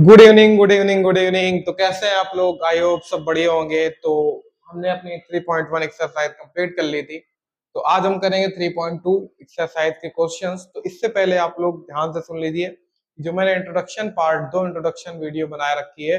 Good evening good evening good evening. तो कैसे हैं आप लोग? आई होप सब बढ़िया होंगे। तो हमने अपनी 3.1 एक्सरसाइज कंप्लीट कर ली थी। तो आज हम करेंगे 3.2 एक्सरसाइज के क्वेश्चंस। तो इससे पहले आप लोग ध्यान से सुन लीजिए, जो मैंने इंट्रोडक्शन पार्ट 2 इंट्रोडक्शन वीडियो बनाए रखी है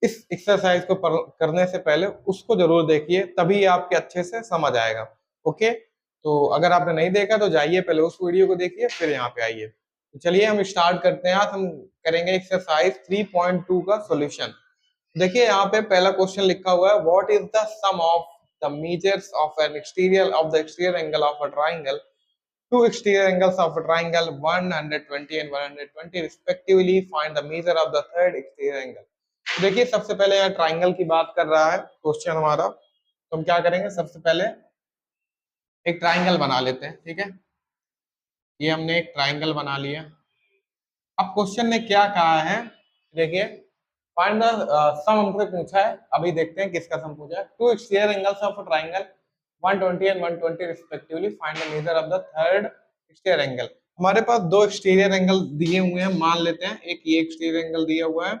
इस एक्सरसाइज को करने से पहले उसको जरूर देखिए, तभी आपके अच्छे से समझ आएगा। ओके, तो अगर आपने नहीं देखा तो जाइए पहले उस वीडियो को देखिए, फिर यहाँ पे आइए। तो चलिए हम स्टार्ट करते हैं। आज हम करेंगे एक्सरसाइज 3.2 का सॉल्यूशन। देखिए यहाँ पे पहला क्वेश्चन लिखा हुआ है, what is the sum of the measures of an exterior of the exterior angle of a triangle. Two exterior angles of a triangle 120 and 120 respectively, find the measure of the third exterior angle. देखिए सबसे पहले यहाँ triangle की बात कर रहा है question हमारा। तो हम क्या करेंगे, सबसे पहले एक ट्राइंगल बना लेते हैं। ठीक है, ये हमने एक ट्राइंगल बना लिया। अब क्वेश्चन ने क्या कहा है, देखिए फाइंड द सम हमसे पूछा है। अभी देखते हैं किसका सम पूछा है। Two exterior angles of a triangle 120 and 120 respectively, find the measure of the third exterior angle. हमारे पास दो एक्सटीरियर एंगल दिए हुए हैं, मान लेते हैं एक ये एक्सटीरियर एंगल दिया हुआ है,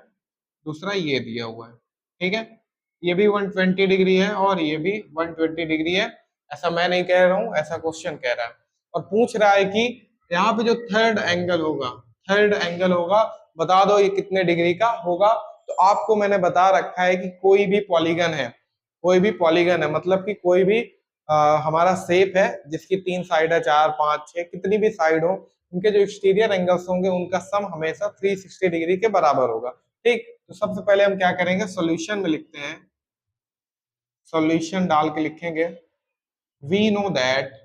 दूसरा ये दिया हुआ है। ठीक है, ये भी 120 डिग्री है और ये भी 120 डिग्री है। ऐसा मैं नहीं कह रहा हूं, ऐसा क्वेश्चन कह रहा है। और पूछ रहा है कि यहाँ पे जो थर्ड एंगल होगा बता दो ये कितने डिग्री का होगा। तो आपको मैंने बता रखा है कि कोई भी पॉलीगन है, कोई भी पॉलीगन है मतलब कि कोई भी हमारा शेप है जिसकी 3 साइड है, 4 5 6 कितनी भी साइड हो, उनके जो एक्सटीरियर एंगल्स होंगे उनका सम हमेशा 360 डिग्री के बराबर होगा। ठीक, तो सबसे पहले हम क्या करेंगे, सॉल्यूशन में लिखते हैं। सॉल्यूशन डाल के लिखेंगे, we know that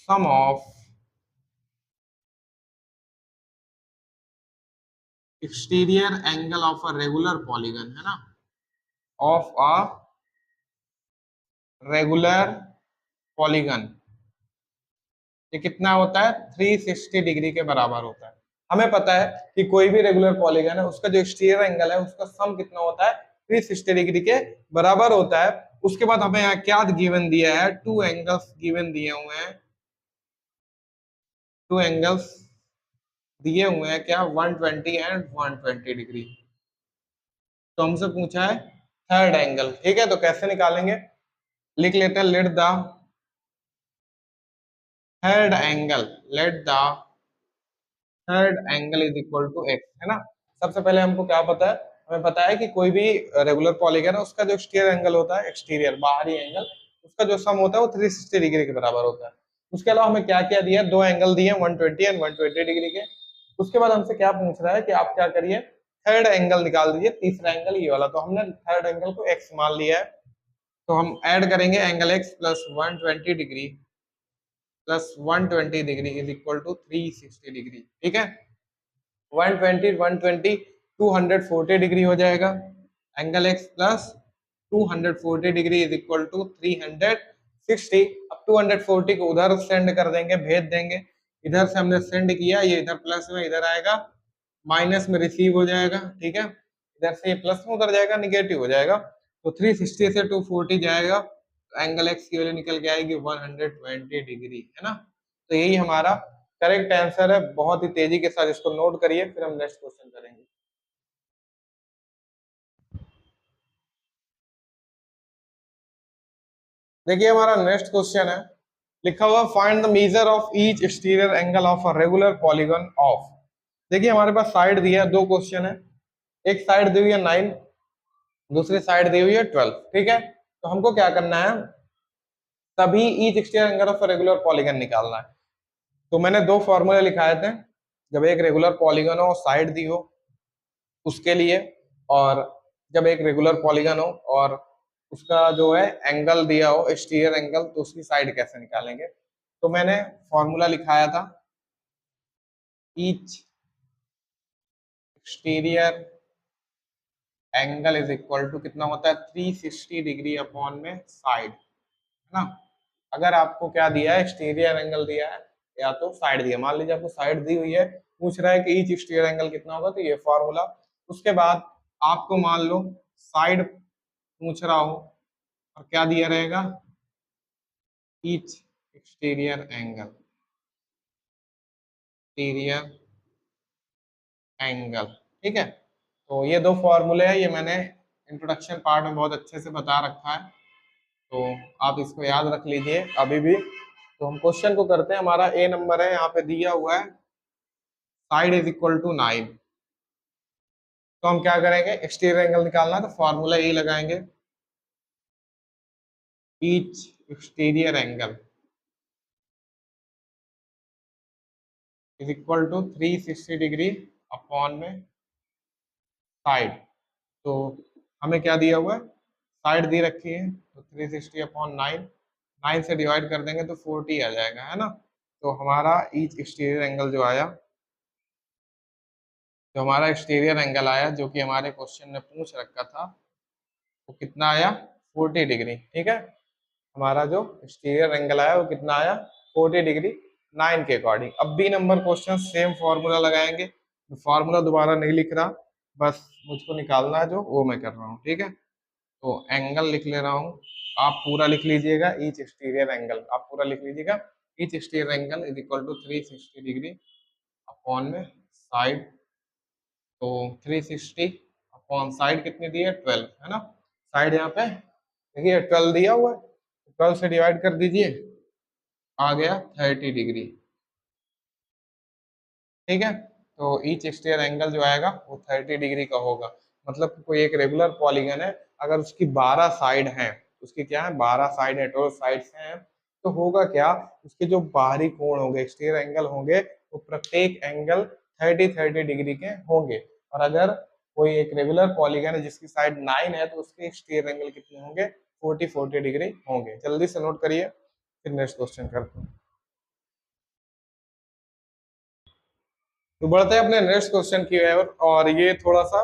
sum of exterior angle of a regular polygon, है ना, ऑफ अ रेगुलर पॉलीगन, ये कितना होता है, 360 डिग्री के बराबर होता है। हमें पता है कि कोई भी रेगुलर पॉलीगन है उसका जो एक्सटीरियर एंगल है उसका सम कितना होता है, 360 डिग्री के बराबर होता है। उसके बाद हमें यहाँ क्या गिवन दिया है, टू एंगल्स गिवन दिए हुए हैं, टू एंगल्स दिए हुए हैं क्या, 120 एंड 120 डिग्री। तो हमसे पूछा है थर्ड एंगल। ठीक है, तो कैसे निकालेंगे, लिख लेते हैं, let the third angle, let the third angle is equal to X, है ना। सबसे पहले हमको क्या पता है, हमें पता है कि कोई भी रेगुलर पॉलीगन है उसका जो एक्सटीरियर एंगल होता है, एक्सटीरियर बाहरी एंगल, उसका जो सम होता है वो 360 डिग्री के बराबर होता है। उसके अलावा हमें क्या क्या दिया, दो एंगल दिए 120 एंड 120 डिग्री के। उसके बाद हमसे क्या पूछ रहा है कि आप क्या करिए, थर्ड एंगल निकाल दीजिए, तीसरा एंगल ये वाला। तो हमने थर्ड एंगल को एक्स मान लिया है। तो हम ऐड करेंगे angle X plus 120 degree plus 120 degree is equal to 360 degree. ठीक है, 120 120 240 डिग्री हो जाएगा। Angle X plus 240 degree is equal to 360। अब 240 को उधर सेंड कर देंगे, भेज देंगे। इधर से हमने सेंड किया, ये इधर प्लस में इधर आएगा, माइनस में रिसीव हो जाएगा। ठीक है, इधर से ये प्लस में उधर जाएगा, निगेटिव हो जाएगा। तो 360 से 240 जाएगा, तो एंगल एक्स की वैल्यू निकल के आएगी 120 डिग्री, है ना। तो यही हमारा करेक्ट आंसर है। बहुत ही तेजी के साथ इसको नोट करिए, फिर हम नेक्स्ट क्वेश्चन करेंगे। देखिए हमारा नेक्स्ट क्वेश्चन है, लिखा हुआ find the measure of each exterior angle of a regular polygon of. देखिए हमारे पास साइड दिया है, दो क्वेश्चन है। एक साइड दी हुई है 9, दूसरी साइड दी हुई है 12। ठीक है, तो हमको क्या करना है, तभी each exterior angle of a regular polygon निकालना है। तो मैंने दो फॉर्मूले लिखाए थे, जब एक रेगुलर पॉलीगन हो साइड दी हो उसके लिए, और जब एक रेगुलर पॉलीगन हो और उसका जो है एंगल दिया हो एक्सटीरियर एंगल, तो उसकी साइड कैसे निकालेंगे। तो मैंने फॉर्मूला लिखाया था, each exterior angle is equal to कितना होता है, 360 डिग्री अपॉन में साइड, है ना। अगर आपको क्या दिया है, एक्सटीरियर एंगल दिया है या तो साइड दिया, मान लीजिए आपको साइड दी हुई है, पूछ रहा है कि ईच एक्सटीरियर एंगल कितना होगा, तो ये फॉर्मूला। उसके बाद आपको मान लो साइड पूछ रहा हो और क्या दिया रहेगा, each exterior angle. Exterior angle. ठीक है, तो ये दो फॉर्मूले हैं, ये मैंने इंट्रोडक्शन पार्ट में बहुत अच्छे से बता रखा है, तो आप इसको याद रख लीजिए अभी भी। तो हम क्वेश्चन को करते हैं। हमारा ए नंबर है, यहाँ पे दिया हुआ है साइड इज इक्वल टू 9। तो हम क्या करेंगे, एक्सटीरियर एंगल निकालना है तो फॉर्मूला ए लगाएंगे, each exterior angle is equal to 360 degree upon में साइड। तो हमें क्या दिया हुआ है, साइड दी रखी है, तो 360 अपॉन 9, 9 से डिवाइड कर देंगे तो 40 आ जाएगा, है ना। तो हमारा ईच एक्सटीरियर एंगल जो आया, जो हमारा एक्सटीरियर एंगल आया, जो कि हमारे क्वेश्चन ने पूछ रखा था, वो कितना आया, 40 डिग्री। ठीक है, हमारा जो एक्सटीरियर एंगल आया वो कितना आया, 40 डिग्री 9 के अकॉर्डिंग। अब B number question same formula लगाएंगे, फॉर्मूला दोबारा नहीं लिख रहा, बस मुझको निकालना है जो वो मैं कर रहा हूँ। ठीक है, तो एंगल लिख ले रहा हूँ, आप पूरा लिख लीजिएगा, ईच एक्सटीरियर एंगल आप पूरा लिख लीजिएगा, each exterior angle is equal to 360 degree upon में साइड। तो 360 अपॉन साइड कितनी दी है, 12, है ना। साइड यहाँ पे देखिए 12 दिया हुआ है, 12 से डिवाइड कर दीजिए, आ गया 30 डिग्री। ठीक है, तो ईच एक्सटीरियर एंगल जो आएगा वो 30 डिग्री का होगा। मतलब कोई एक रेगुलर पॉलीगन है, अगर उसकी 12 साइड हैं, उसकी क्या है, 12 साइड है, टोटल साइड्स हैं, तो होगा क्या, उसके जो बाहरी कोण होंगे, एक्सटीरियर एंगल होंगे, वो प्रत्येक एंगल 30 डिग्री के होंगे। और अगर कोई एक रेगुलर पॉलीगन है जिसकी साइड 9 है, तो उसके एक्सटीरियर एंगल कितने होंगे, 40 डिग्री होंगे। जल्दी से नोट करिए, फिर नेक्स्ट क्वेश्चन करते हैं। तो बढ़ते हैं अपने नेक्स्ट क्वेश्चन की ओर, और ये थोड़ा सा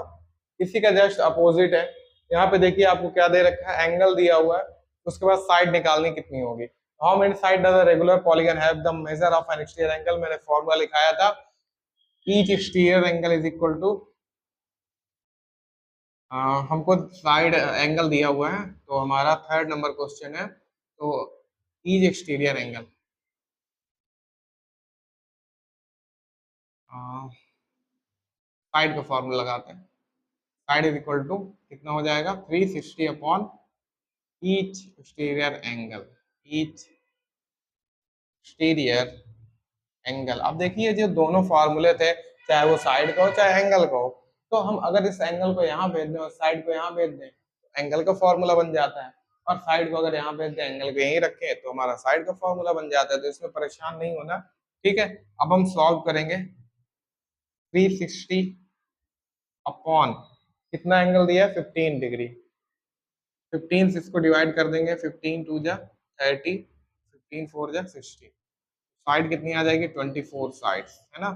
इसी का जस्ट अपोजिट है। यहाँ पे देखिए आपको क्या दे रखा है, एंगल दिया हुआ है, उसके बाद साइड निकालनी कितनी होगी। How many side does a regular polygon have, the measure of an exterior angle. मैंने फॉर्मूला लिखाया था, each exterior angle is equal to, हमको साइड एंगल दिया हुआ है, तो हमारा थर्ड नंबर क्वेश्चन है, तो ईच एक्सटीरियर एंगल, साइड का फॉर्मूला लगाते हैं, साइड इज इक्वल टू कितना हो जाएगा, 360 upon each exterior angle, each exterior angle. अब देखिए जो दोनों फार्मूले थे, चाहे वो साइड का हो चाहे एंगल का हो, तो हम अगर इस एंगल को यहाँ भेज दें और साइड को यहाँ भेज दें, तो एंगल का फॉर्मूला बन जाता है, और साइड को अगर यहाँ भेज दें, एंगल को यहीं रखें, तो हमारा साइड का फॉर्मूला बन जाता है। तो इसमें परेशान नहीं होना। ठीक है, अब हम सॉल्व करेंगे। 360 अपॉन कितना एंगल दिया है, 15 डिग्री, 15 से इसको डिवाइड कर देंगे, 15 टू जा 30, 15 फोर जा 60, साइड कितनी आ जाएगी, 24 साइड्स, है ना।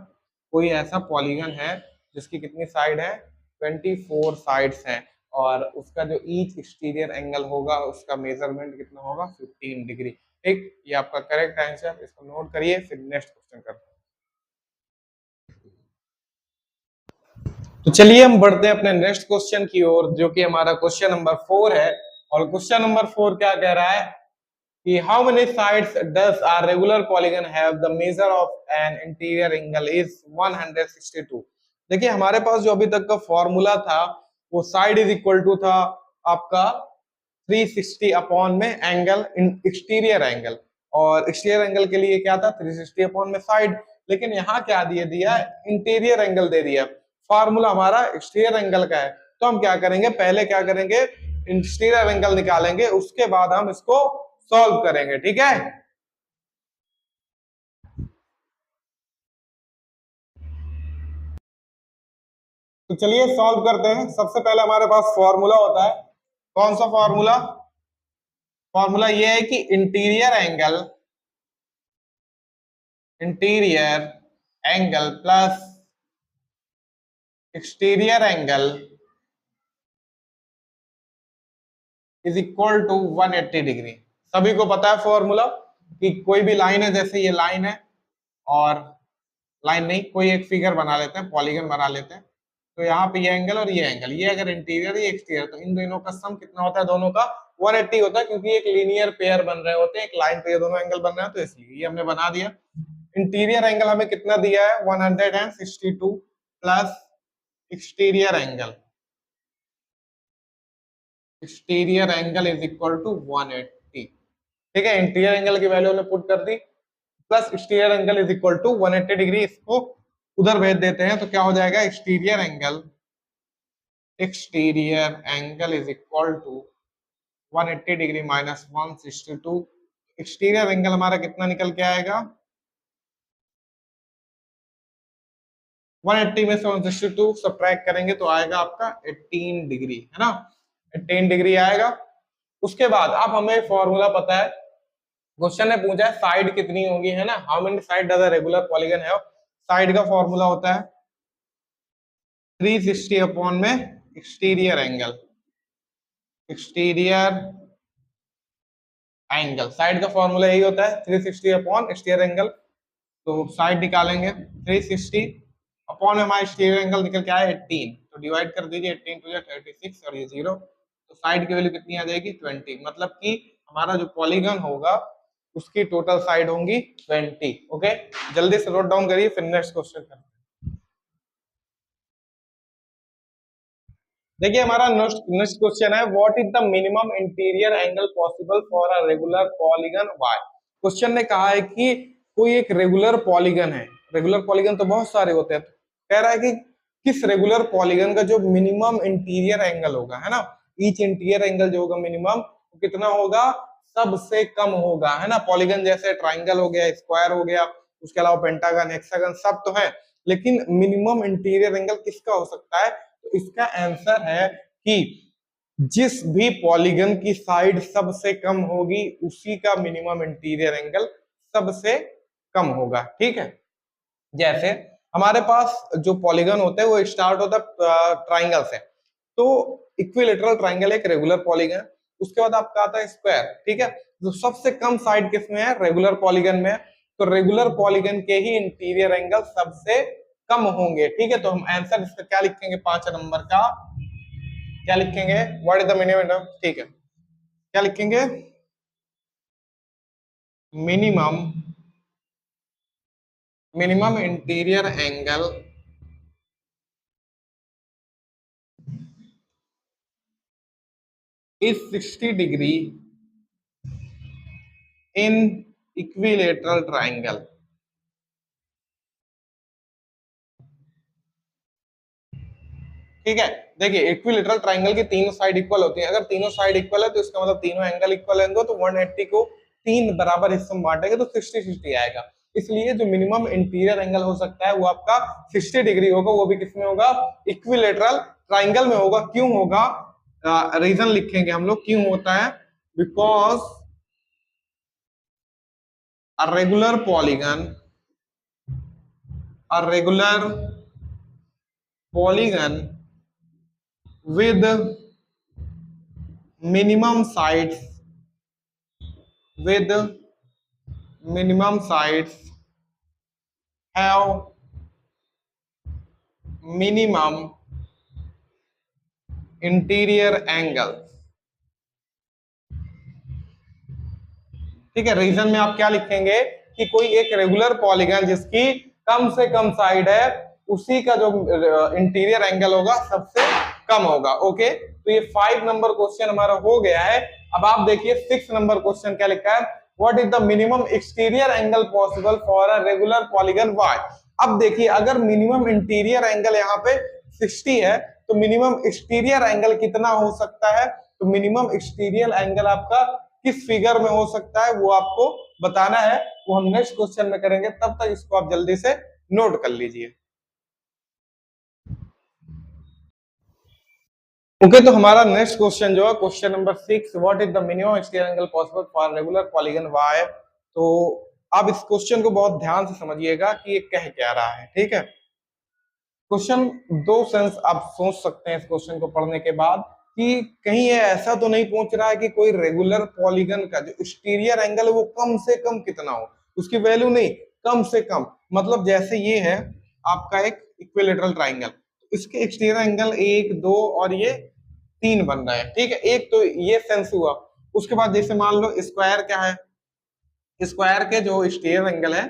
कोई ऐसा पॉलीगन है जिसकी कितनी साइड है, 24 साइड्स हैं, और उसका जो ईच एक्सटीरियर एंगल होगा, उसका मेजरमेंट कितना होगा, 15 डिग्री। ठीक, ये आपका करेक्ट आंसर, इसको नोट करिए, फिर नेक्स्ट क्वेश्चन करते हैं। तो चलिए हम बढ़ते हैं अपने नेक्स्ट क्वेश्चन की ओर, जो कि हमारा क्वेश्चन नंबर 4 है। और क्वेश्चन नंबर 4 क्या कह रहा है कि how many sides does a regular polygon have, the measure of an interior angle is 162। देखिए हमारे पास जो अभी तक का फॉर्मूला था, वो साइड इज इक्वल टू था आपका 360 अपॉन में एंगल, एक्सटीरियर एंगल, और एक्सटीरियर एंगल के लिए क्या था, 360 अपॉन में साइड। लेकिन यहाँ क्या दिए दिया, इंटीरियर एंगल दे दिया। फार्मूला हमारा एक्सटीरियर एंगल का है, तो हम क्या करेंगे, पहले क्या करेंगे, एक्सटीरियर एंगल निकालेंगे, उसके बाद हम इसको सॉल्व करेंगे। ठीक है, तो चलिए सॉल्व करते हैं। सबसे पहले हमारे पास फॉर्मूला होता है, कौन सा फॉर्मूला, फॉर्मूला ये है कि interior angle plus exterior angle is equal to 180 degree. सभी को पता है फॉर्मूला, कि कोई भी लाइन है, जैसे ये लाइन है, और लाइन नहीं, कोई एक फिगर बना लेते हैं, पॉलीगन बना लेते हैं, तो यहाँ पे ये एंगल और ये एंगल, ये अगर इंटीरियर ये एक्सटीरियर, तो इन दोनों का सम कितना होता है, दोनों का 180 होता है, क्योंकि एक लीनियर पेयर बन रहे होते हैं, एक लाइन पे ये दोनों एंगल बन रहे हैं, तो इसलिए ये हमने बना दिया। इंटीरियर एंगल हमें कितना दिया है 162 plus exterior angle, exterior angle is equal to 180। ठीक है, इंटीरियर एंगल की वैल्यू हमने पुट कर दी, plus exterior angle is equal to 180 degree. इसको उधर भेज देते हैं तो क्या हो जाएगा, exterior angle is equal to 180 degree minus 162। Exterior angle हमारा कितना निकल के आएगा, 180 में से 162 सब्ट्रैक्ट करेंगे तो आएगा आपका 18 डिग्री, है ना, 18 डिग्री आएगा। उसके बाद अब हमें फॉर्मूला पता है, क्वेश्चन ने पूछा है साइड कितनी होगी, है ना, how many side does a regular polygon have. Side का फॉर्मूला होता है 360 अपॉन में exterior angle, exterior angle, side का फॉर्मूला यही होता है 360 अपॉन एक्सटीरियर एंगल। तो साइड निकालेंगे 360 अपॉन में हमारा एक्सटीरियर एंगल निकल के आया 18, तो डिवाइड कर दीजिए 18 टू 36 और ये 0, तो साइड की वैल्यू कितनी आ जाएगी 20। मतलब कि हमारा जो पॉलीगन होगा उसकी टोटल साइड होंगी 20। ओके, जल्दी से नोट डाउन करिए फिर नेक्स्ट क्वेश्चन करते हैं। देखिए हमारा नेक्स्ट क्वेश्चन है, what is the minimum interior angle possible for a regular polygon why. क्वेश्चन ने कहा है कि कोई एक रेगुलर पॉलीगन है, रेगुलर पॉलीगन तो बहुत सारे होते हैं, कह रहा है कि किस रेगुलर पॉलीगन का जो मिनिमम इंटीरियर एंगल होगा, है ना, ईच इंटीरियर एंगल जो होगा मिनिमम कितना होगा, सबसे कम होगा, है ना। पॉलीगन जैसे ट्राइंगल हो गया, स्क्वायर हो गया, उसके अलावा पेंटागन, हेक्सागन सब तो है, लेकिन मिनिमम इंटीरियर एंगल किसका हो सकता है, तो इसका आंसर है कि जिस भी पॉलीगन की साइड सबसे कम होगी उसी का मिनिमम इंटीरियर एंगल सबसे कम होगा। ठीक है, जैसे हमारे पास जो पॉलीगन होते हैं वो स्टार्ट होता है ट्राइंगल से, तो इक्विलेटरल ट्राइंगल एक रेगुलर पॉलीगन, उसके बाद आपका आता है स्क्वायर। ठीक है, तो सबसे कम साइड किसमें है, रेगुलर पॉलीगन में, तो रेगुलर पॉलीगन के ही इंटीरियर एंगल सबसे कम होंगे। ठीक है, तो हम आंसर इसका क्या लिखेंगे, 5 नंबर का क्या लिखेंगे, व्हाट इज द मिनिमम। ठीक है, क्या लिखेंगे, minimum interior angle is 60 degree in equilateral triangle। ठीक है, देखिए इक्विलेटरल ट्राइंगल की तीनों साइड इक्वल होती है, अगर तीनों साइड इक्वल है तो इसका मतलब तीनों एंगल इक्वल है, तो 180 को तीन बराबर हिस्सों में बांटेंगे तो 60-60 आएगा। इसलिए जो मिनिमम इंटीरियर एंगल हो सकता है वो आपका 60 डिग्री होगा, वो भी किसमें होगा, इक्विलेटरल ट्राइंगल में होगा। क्यों होगा, रीजन लिखेंगे हम लोग क्यों होता है, because a regular polygon, a regular polygon with minimum sides, with minimum sides have minimum interior angle। ठीक है, रीजन में आप क्या लिखेंगे कि कोई एक रेगुलर पॉलीगन जिसकी कम से कम साइड है उसी का जो इंटीरियर एंगल होगा सबसे कम होगा। ओके, तो ये 5 नंबर क्वेश्चन हमारा हो गया है। अब आप देखिए 6 नंबर क्वेश्चन क्या लिखा है, what is the minimum exterior angle possible for a regular polygon why. अब देखिए अगर मिनिमम इंटीरियर एंगल यहाँ पे 60 है तो मिनिमम एक्सटीरियर एंगल कितना हो सकता है, तो मिनिमम एक्सटीरियर एंगल आपका किस फिगर में हो सकता है वो आपको बताना है, वो हम नेक्स्ट क्वेश्चन में करेंगे, तब तक इसको आप जल्दी से नोट कर लीजिए। ओके, तो हमारा नेक्स्ट क्वेश्चन जो है question number 6, what is the minimum exterior angle possible for regular polygon why. तो आप इस क्वेश्चन को बहुत ध्यान से समझिएगा कि ये कह क्या रहा है। ठीक है, क्वेश्चन दो सेंस आप सोच सकते हैं इस क्वेश्चन को पढ़ने के बाद, कि कहीं ये ऐसा तो नहीं पूछ रहा है कि कोई रेगुलर पॉलीगन का जो एक्सटीरियर एंगल है वो कम से कम कितना हो, उसकी वैल्यू नहीं, कम से कम, मतलब जैसे ये है आपका एक इक्विलेटरल ट्राइंगल, इसके एक्सटीरियर एंगल 1 2 और ये 3 बन रहा है। ठीक है, एक तो ये सेंस हुआ। उसके बाद जैसे मान लो स्क्वायर क्या है, स्क्वायर के जो एक्सटीरियर एंगल है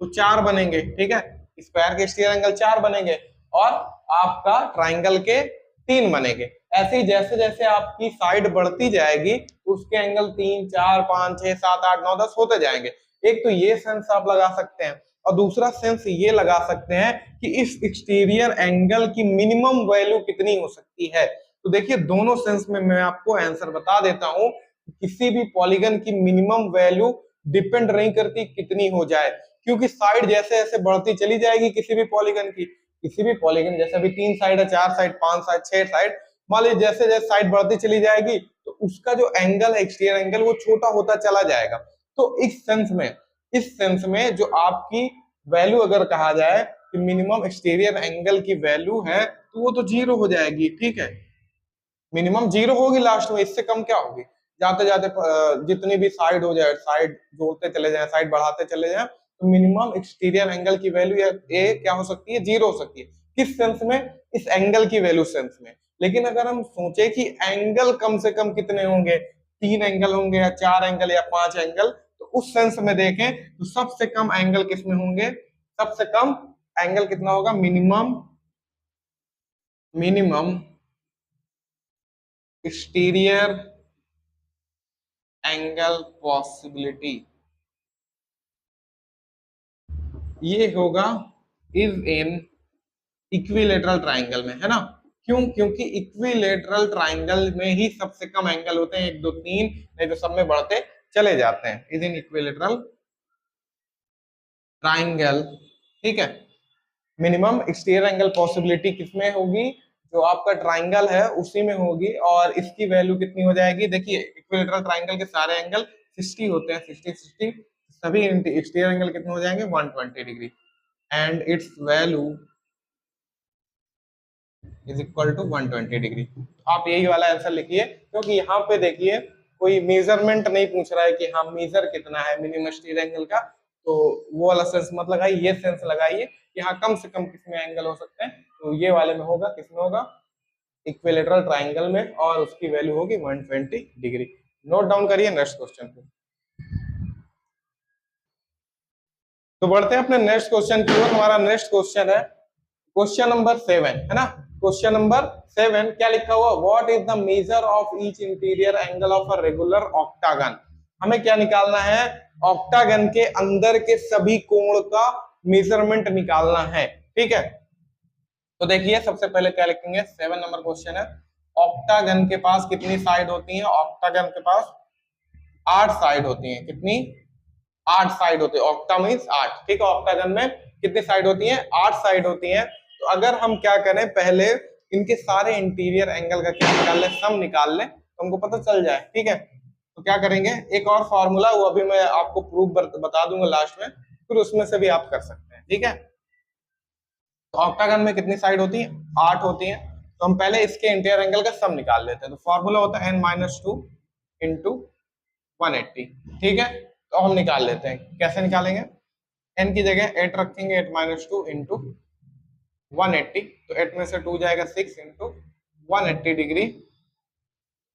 वो 4 बनेंगे, ठीक है, स्क्वायर के एक्सटीरियर एंगल 4 बनेंगे और आपका ट्राइंगल के 3 बनेंगे। ऐसे ही जैसे जैसे आपकी साइड बढ़ती जाएगी उसके एंगल 3, 4, 5, 6, 7, 8, 9, 10 होते जाएंगे। एक तो ये सेंस आप लगा सकते हैं और दूसरा सेंस ये लगा सकते हैं कि इस एक्सटीरियर एंगल की मिनिमम वैल्यू कितनी हो सकती है। तो देखिए दोनों सेंस में मैं आपको आंसर बता देता हूं। किसी भी पॉलीगन की मिनिमम वैल्यू डिपेंड नहीं करती कितनी हो जाए, क्योंकि साइड जैसे जैसे बढ़ती चली जाएगी किसी भी पॉलीगन की, किसी भी पॉलीगन जैसे अभी 3 साइड है, 4 साइड, 5 साइड, 6 साइड, मान लीजिए जैसे जैसे साइड बढ़ती चली जाएगी तो उसका जो एंगल है एक्सटीरियर एंगल वो छोटा होता चला जाएगा। तो इस सेंस में जो आपकी वैल्यू अगर कहा जाए कि मिनिमम एक्सटीरियर एंगल की वैल्यू है तो वो तो 0 हो जाएगी, ठीक है, मिनिमम 0 होगी लास्ट में, इससे कम क्या होगी। जाते जाते जितनी भी साइड हो जाए, साइड जोड़ते चले जाए, साइड बढ़ाते चले जाए, तो मिनिमम एक्सटीरियर एंगल की वैल्यू ए क्या हो सकती है, 0 हो सकती है। किस सेंस में, इस एंगल की वैल्यू सेंस में। लेकिन अगर हम सोचे कि एंगल कम से कम कितने होंगे, 3 एंगल होंगे या 4 एंगल या 5 एंगल, तो उस सेंस में देखें तो सबसे कम एंगल किसमें होंगे, सबसे कम एंगल कितना होगा, minimum minimum exterior angle possibility ये होगा इज इन इक्विलेटरल ट्राइंगल में, है ना। क्यों, क्योंकि इक्विलेटरल ट्राइंगल में ही सबसे कम एंगल होते हैं, 1, 2, 3, नहीं तो सब में बढ़ते चले जाते हैं। इज इन इक्विलेटरल ट्राइंगल, ठीक है, मिनिमम एक्सटीरियर एंगल पॉसिबिलिटी किसमें होगी, जो आपका ट्राइंगल है उसी में होगी। और इसकी वैल्यू कितनी हो जाएगी, देखिए इक्विलेटरल ट्राइंगल के सारे एंगल 60 होते हैं, 60 60, सभी एक्सटीरियर एंगल कितने हो जाएंगे, 120 degree, and its value is equal to 120 degree. आप यही वाला आंसर लिखिए, क्योंकि यहाँ पे देखिए कोई मेजरमेंट नहीं पूछ रहा है कि हाँ मेजर कितना है मिनिमम एक्सटीरियर एंगल का, तो वो वाला सेंस मत लगाइए, ये सेंस लगाइए कि हाँ कम से कम किसमें एंगल हो सकते हैं। तो ये वाले में होगा, किसमें होगा, इक्विलेटरल ट्राइंगल में, और उसकी वैल्यू होगी 120 डिग्री। नोट डाउन करिए नेक्स्ट क्वेश्चन पे। तो बढ़ते हैं अपने नेक्स्ट क्वेश्चन की ओर। हमारा नेक्स्ट क्वेश्चन है क्वेश्चन नंबर 7, है ना। क्वेश्चन नंबर 7 क्या लिखा हुआ, what is the measure of each interior angle of a regular octagon. हमें क्या निकालना है, ऑक्टागन के अंदर के सभी कोण का मेजरमेंट निकालना है, ठीक है। तो देखिए सबसे पहले क्या लिखेंगे, 7 नंबर क्वेश्चन है, ऑक्टागन के पास कितनी साइड होती है, ऑक्टागन के पास 8 साइड होती है, कितनी, 8 साइड होती है, ऑक्टा मीन्स 8, ठीक है। ऑक्टागन में कितनी साइड होती है, 8 साइड होती है। तो अगर हम क्या करें, पहले इनके सारे इंटीरियर एंगल का क्या निकाल लें, सम निकाल लें, तो हमको पता चल जाए, ठीक है। तो क्या करेंगे, एक और फॉर्मूला, वो अभी मैं आपको प्रूफ बता दूंगा लास्ट में, फिर उसमें से भी आप कर सकते हैं, ठीक है। तो ऑक्टागन में कितनी साइड होती है, 8 होती है। तो हम पहले इसके इंटीरियर एंगल का सम निकाल लेते हैं। तो फॉर्मूला होता है n-2 इंटू 180, ठीक है। तो हम निकाल लेते हैं, कैसे निकालेंगे, n की जगह 8 रखेंगे, 8-2 इंटू 180, तो 8 में से 2 जाएगा 6 इंटू 180 डिग्री,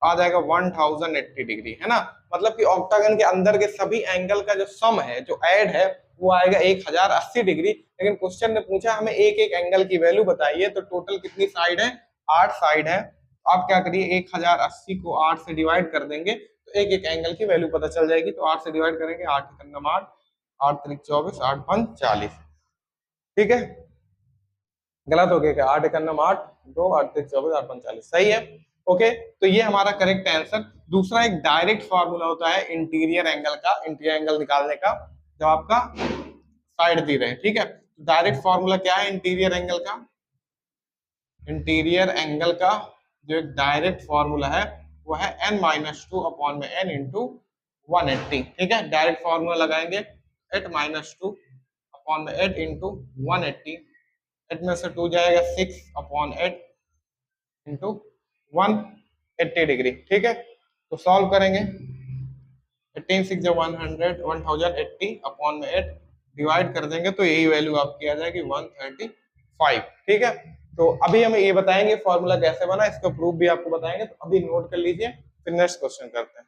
आ जाएगा 1080 डिग्री, है ना। मतलब कि ऑक्टागन के अंदर के सभी एंगल का जो सम है, जो ऐड है, वो आएगा 1080 डिग्री। लेकिन क्वेश्चन ने पूछा हमें एक एक एंगल की वैल्यू बताइए, तो टोटल कितनी साइड है, 8 साइड है। आप क्या करिए, 1080 को 8 से डिवाइड कर देंगे तो एक एक एंगल की वैल्यू पता चल जाएगी। तो 8 से डिवाइड करेंगे, 8 8, 8 3 24, 8 5 40, ठीक है। गलत हो गया क्या, 8 1 8 2, 8 3 24, 8 5 40, सही है। ओके, तो ये हमारा करेक्ट आंसर। दूसरा एक डायरेक्ट फार्मूला होता है इंटीरियर एंगल का, इंटीरियर एंगल निकालने का, जब आपका साइड दी रहे, ठीक है। डायरेक्ट फार्मूला क्या है इंटीरियर एंगल का, इंटीरियर एंगल का जो एक डायरेक्ट फॉर्मूला है वो है n-2 अपॉन में n इंटू 180, ठीक है। डायरेक्ट फॉर्मूला लगाएंगे, 8-2 अपॉन में 8 इंटू 180, 8 में से 2 जाएगा 6 अपॉन 8 इंटू 180 डिग्री, ठीक है। तो सॉल्व करेंगे, 18 6 जो 100, 1080 अपॉन में 8 डिवाइड कर देंगे तो यही वैल्यू आपकी आ जाएगी 135, ठीक है। तो अभी हमें ये बताएंगे फॉर्मूला कैसे बना, इसका प्रूफ भी आपको बताएंगे। तो अभी नोट कर लीजिए, फिर नेक्स्ट क्वेश्चन करते हैं।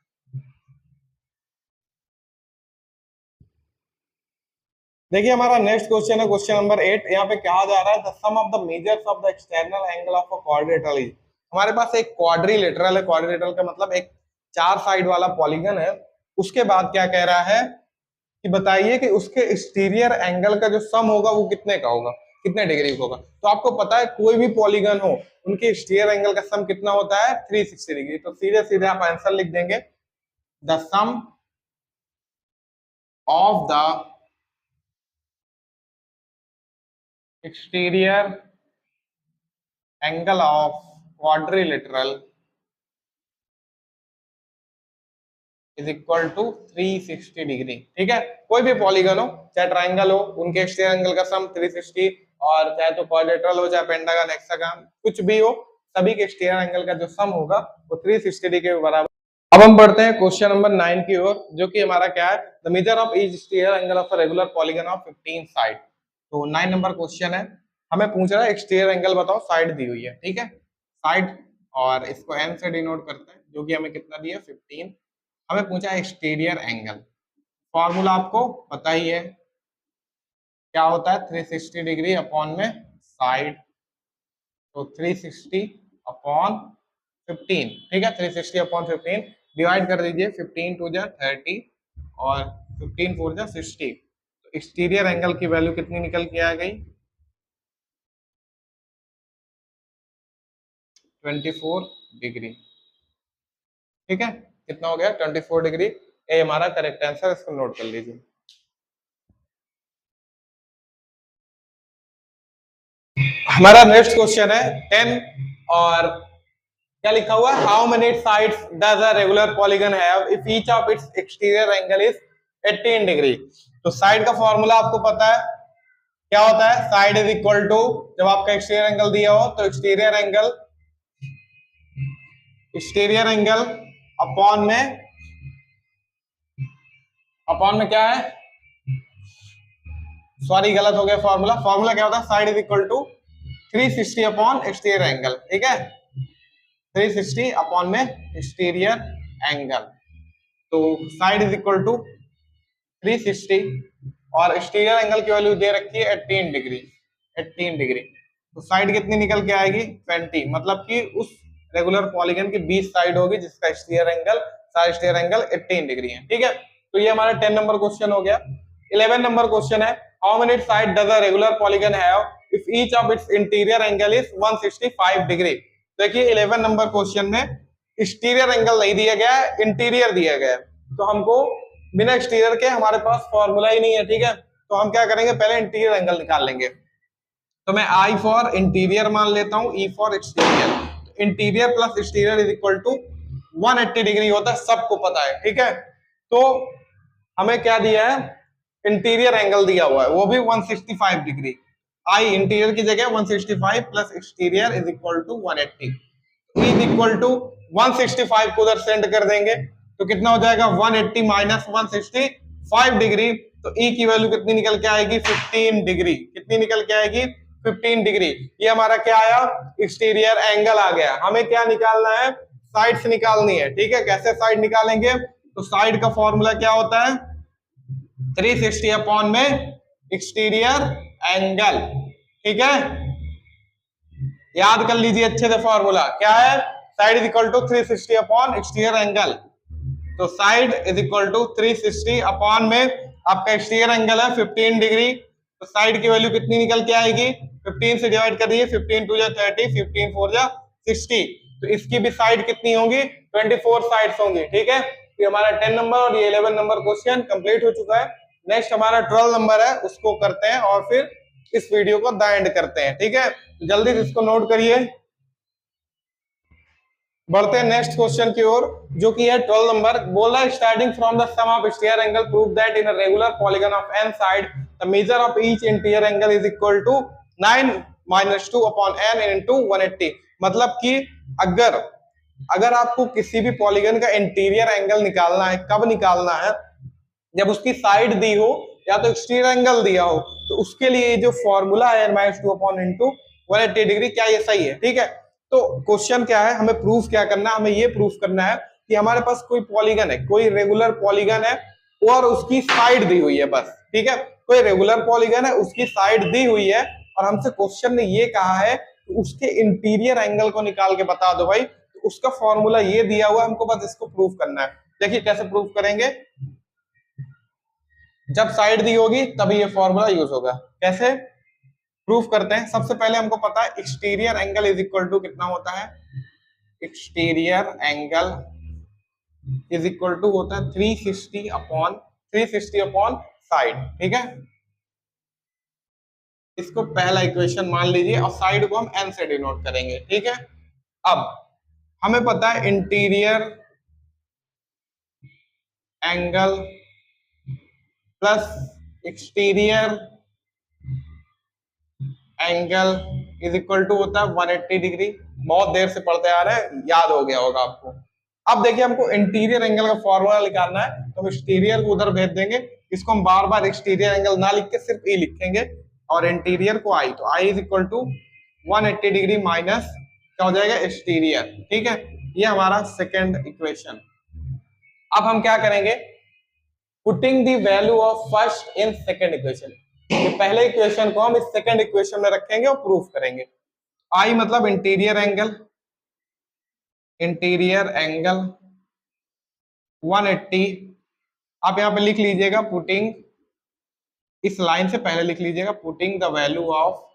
देखिए हमारा नेक्स्ट क्वेश्चन है क्वेश्चन नंबर 8। यहाँ पे कहा जा रहा है the sum of the measures of the external angle of a quadrilateral is. हमारे पास एक क्वाड्रिलेटरल है, क्वाड्रिलेटरल का मतलब एक चार साइड वाला पॉलीगन है। उसके बाद क्या कह रहा है कि बताइए कि उसके एक्सटीरियर एंगल का जो सम होगा वो कितने का होगा, कितने डिग्री का होगा। तो आपको पता है कोई भी पॉलीगन हो उनके एक्सटीरियर एंगल का सम कितना होता है, 360 डिग्री। तो सीधे सीधे आप आंसर लिख देंगे the sum of the exterior angle of quadrilateral is equal to 360 degree. ठीक है, कोई भी पॉलीगन हो चाहे ट्राइंगल हो उनके एक्सटीरियर एंगल का सम 360, और चाहे तो क्वाड्रिलेटरल हो चाहे पेंटागन हेक्सागन कुछ भी हो, सभी के एक्सटीरियर एंगल का जो सम होगा वो 360 डिग्री के बराबर। अब हम बढ़ते हैं क्वेश्चन नंबर 9 की ओर, जो कि हमारा क्या है, the measure of each exterior angle of a regular polygon of 15 side. तो 9 नंबर क्वेश्चन है, हमें पूछ रहा है एक्सटीरियर एंगल बताओ, साइड दी हुई है। ठीक है, साइड और इसको एन से डिनोट करते हैं, जो कि हमें कितना दिया 15। हमें पूछा है एक्सटीरियर एंगल, फॉर्मूला आपको पता ही है क्या होता है, 360 डिग्री अपॉन में साइड। तो 360 अपॉन 15, ठीक है, 360 अपॉन 15 डिवाइड कर दीजिए, 15 टू जा 30 और 15 फोर जा 60। तो एक्सटीरियर एंगल की वैल्यू कितनी निकल के आ गई, 24 डिग्री। ठीक है, कितना हो गया 24 डिग्री। ये हमारा करेक्ट आंसर, इसको नोट कर लीजिए। हमारा नेक्स्ट क्वेश्चन है 10, और क्या लिखा हुआ है, how many sides does a regular polygon have if each of its exterior angle is 18 degree. तो साइड का फॉर्मूला आपको पता है क्या होता है, साइड इज इक्वल टू, जब आपका एक्सटीरियर एंगल दिया हो तो एक्सटीरियर एंगल अपॉन में क्या है, सॉरी गलत हो गया फॉर्मूला। फॉर्मूला क्या होता है, side is equal to 360 upon exterior angle. ठीक है, 360 अपॉन में एक्सटीरियर एंगल। तो साइड इज इक्वल टू 360 और एक्सटीरियर एंगल की वैल्यू दे रखी है 18 डिग्री। 18 डिग्री तो साइड कितनी निकल के आएगी 20, मतलब कि उस रेगुलर पॉलीगन की 20 साइड होगी जिसका एक्सटीरियर एंगल 18 डिग्री है। ठीक है, तो ये हमारा 10 नंबर क्वेश्चन हो गया। 11 नंबर क्वेश्चन है, how many side does a regular polygon have if each of its interior angle is 165 degree. देखिए 11 नंबर क्वेश्चन में एक्सटीरियर एंगल नहीं दिया गया है, इंटीरियर दिया गया है। तो हमको बिना एक्सटीरियर के हमारे पास फॉर्मूला ही नहीं है। ठीक है, तो हम क्या करेंगे, पहले इंटीरियर एंगल निकाल लेंगे। तो मैं आई फॉर इंटीरियर मान लेता हूं, E for exterior. Interior plus exterior is equal to 180 degree होता है, सबको पता है। ठीक है, तो हमें क्या दिया है, इंटीरियर एंगल दिया हुआ है, वो भी 165 डिग्री। आई इंटीरियर की जगह 165 plus exterior is equal to 180, is equal to 165 को उधर सेंड कर देंगे तो कितना हो जाएगा 180 माइनस 165 डिग्री। तो ई की वैल्यू कितनी निकल के आएगी 15 डिग्री। कितनी निकल के आएगी 15 डिग्री। ये हमारा क्या आया, एक्सटीरियर एंगल आ गया। हमें क्या निकालना है, साइड्स निकालनी है। ठीक है, कैसे साइड निकालेंगे, तो साइड का फॉर्मूला क्या होता है 360 अपॉन में एक्सटीरियर एंगल। ठीक है, याद कर लीजिए अच्छे से फॉर्मूला क्या है, side is equal to 360 upon exterior angle. तो side is equal to 360 upon में आपका एक्सटीरियर एंगल है 15 डिग्री। तो साइड की वैल्यू कितनी निकल के आएगी, 15 से डिवाइड कर दीजिए, 15 टू जा 30, 15 फोर जा 60। तो इसकी भी साइड कितनी होंगी 24 साइड्स होंगी। ठीक है, ये हमारा 10 नंबर और ये 11 नंबर क्वेश्चन कंप्लीट हो चुका है। नेक्स्ट हमारा 12 नंबर है, उसको करते हैं और फिर इस वीडियो को द एंड करते हैं। ठीक है, जल्दी से इसको नोट करिए। बढ़ते हैं नेक्स्ट क्वेश्चन की ओर, जो कि है 12 नंबर। बोला है starting from the sum of exterior angle prove that in a regular polygon of n side the measure of each interior angle is equal to 9 - 2 upon n into 180। मतलब कि अगर आपको किसी भी पॉलीगन का इंटीरियर एंगल निकालना है, कब निकालना है, जब उसकी साइड दी हो या तो एक्सटीरियर एंगल दिया हो, तो उसके लिए जो फॉर्मूला है n - 2 अपॉन इनटू 180 डिग्री, क्या ये सही है। ठीक है, तो क्वेश्चन क्या है, हमें प्रूफ क्या करना है, हमें ये प्रूफ करना है कि हमारे पास कोई पॉलीगन है, कोई रेगुलर पॉलीगन है, और उसकी साइड दी हुई है बस, ठीक है। कोई रेगुलर पॉलीगन है, उसकी साइड दी हुई है और हमसे क्वेश्चन ने ये कहा है कि उसके इंटीरियर एंगल को निकाल के बता दो भाई। तो उसका फॉर्मूला ये दिया हुआ है, हमको बस इसको प्रूफ करना है। देखिए कैसे प्रूफ करेंगे, जब साइड दी होगी तभी ये फॉर्मूला यूज होगा। कैसे प्रूफ करते हैं, सबसे पहले हमको पता है exterior angle is equal to कितना होता है, exterior angle is equal to होता है 360 अपॉन साइड, ठीक है। इसको पहला इक्वेशन मान लीजिए और साइड को हम एन से डिनोट करेंगे, ठीक है। अब हमें पता है interior angle plus exterior angle is equal to होता है 180 डिग्री। बहुत देर से पढ़ते आ रहे हैं, याद हो गया होगा आपको। अब देखिए हमको इंटीरियर एंगल का फॉर्मूला निकालना है, तो हम एक्सटीरियर को उधर भेज देंगे। इसको हम बार बार एक्सटीरियर एंगल ना लिख के सिर्फ ई लिखेंगे और इंटीरियर को आई, तो I is equal to 180 degree minus क्या हो जाएगा एक्सटीरियर, ठीक है। ये हमारा सेकेंड इक्वेशन। अब हम क्या करेंगे, putting the value of first in second equation. पहले इक्वेशन को हम इस सेकेंड इक्वेशन में रखेंगे और प्रूफ करेंगे। आई मतलब इंटीरियर एंगल, इंटीरियर एंगल 180, आप यहां पे लिख लीजिएगा पुटिंग, इस लाइन से पहले लिख लीजिएगा putting the value of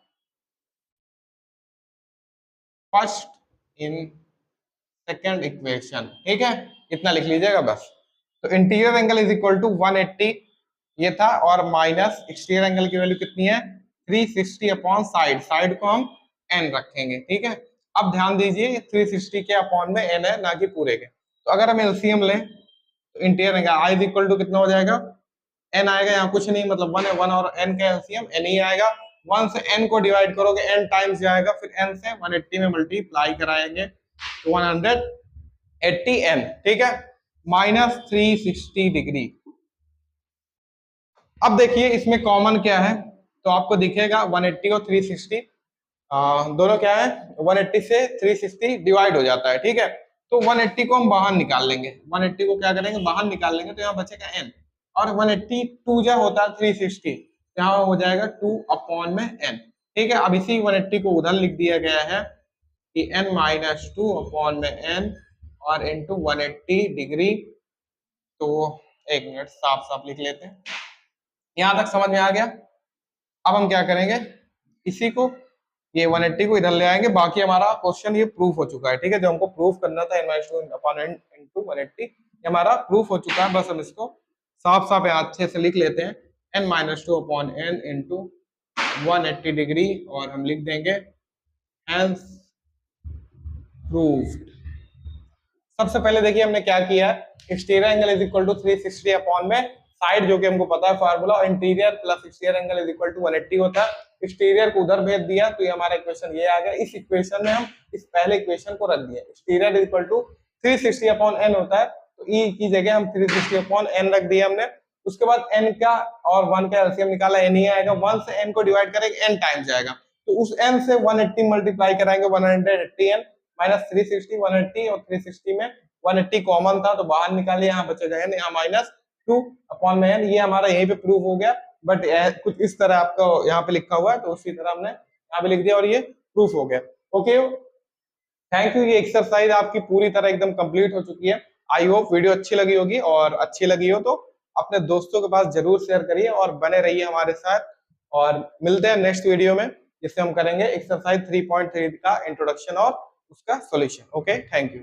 first in second equation, ठीक है। इतना लिख लीजिएगा बस। तो interior angle is equal to 180 ये था, और माइनस एक्सटीरियर एंगल की वैल्यू कितनी है 360 अपॉन साइड, साइड को हम एन रखेंगे, ठीक है। अब ध्यान दीजिए 360 के अपॉन में एन है, ना कि पूरे के। तो अगर हम एलसीएम लें तो interior angle I is equal to कितना हो जाएगा, एन आएगा, यहाँ कुछ नहीं मतलब 1 है, 1 और एन का एलसीएम एन ही आएगा। 1 से एन को डिवाइड करोगे एन टाइम्स जाएगा, फिर एन से 180 में मल्टीप्लाई कराएंगे तो 180 एन, ठीक है, माइनस 360 डिग्री। अब देखिए इसमें कॉमन क्या है, तो आपको दिखेगा 180 और 360 दोनों क्या है 180 से 360 डिवाइड हो जाता है, ठीक है। तो 180 को हम बाहर निकाल लेंगे, 180 को क्या करेंगे बाहर निकाल लेंगे, तो यहाँ बचेगा n, और 180 2 जा होता है 360, यहाँ हो जाएगा 2 अपॉन में n, ठीक है। अब इसी 180 को उधर लिख दिया गया है कि n माइनस 2 अपॉन में n और इंटू 180 डिग्री। तो एक मिनट साफ साफ लिख लेते हैं, यहां तक समझ में आ गया। अब हम क्या करेंगे, इसी को ये 180 को इधर ले आएंगे, बाकी हमारा क्वेश्चन ये प्रूफ हो चुका है, ठीक है। जो हमको प्रूफ करना था n-2 अपॉन n इंटू 180 ये हमारा प्रूफ हो चुका है। बस हम इसको साफ साफ अच्छे से लिख लेते हैं, n-2 upon n into 180 degree, और हम लिख देंगे हेंस प्रूव्ड। सबसे पहले देखिए हमने क्या किया, exterior angle is equal to 360 upon में साइड, जो कि हमको पता है फार्मूला, और interior plus exterior angle is equal to 180 होता है। एक्सटीरियर को उधर भेज दिया तो ये हमारा इक्वेशन ये आ गया। इस इक्वेशन में हम इस पहले इक्वेशन को रख दिया, exterior is equal to 360 upon n होता है, तो e की जगह हम 360 अपॉन n रख दिया हमने। उसके बाद n का और 1 का एलसीएम निकाला, n ही आएगा, 1 से n को डिवाइड करेंगे n टाइम्स जाएगा, तो उस n से 180 मल्टीप्लाई कराएंगे 180n माइनस 360, 180 और 360 में 180 कॉमन था तो बाहर निकालिए, यहाँ बचेगा n, यहाँ माइनस 2 अपॉन में n। ये हमारा यहीं पे प्रूफ हो गया, बट कुछ इस तरह आपका यहाँ पे लिखा हुआ है, तो उसी तरह हमने यहाँ पे लिख दिया और ये प्रूफ हो गया। Okay, thank you. ये एक्सरसाइज आपकी पूरी तरह एकदम कंप्लीट हो चुकी है। आई होप वीडियो अच्छी लगी होगी, और अच्छी लगी हो तो अपने दोस्तों के पास जरूर शेयर करिए और बने रहिए हमारे साथ, और मिलते हैं नेक्स्ट वीडियो में जिससे हम करेंगे एक्सरसाइज 3.3 का इंट्रोडक्शन और उसका सॉल्यूशन। Okay, thank you.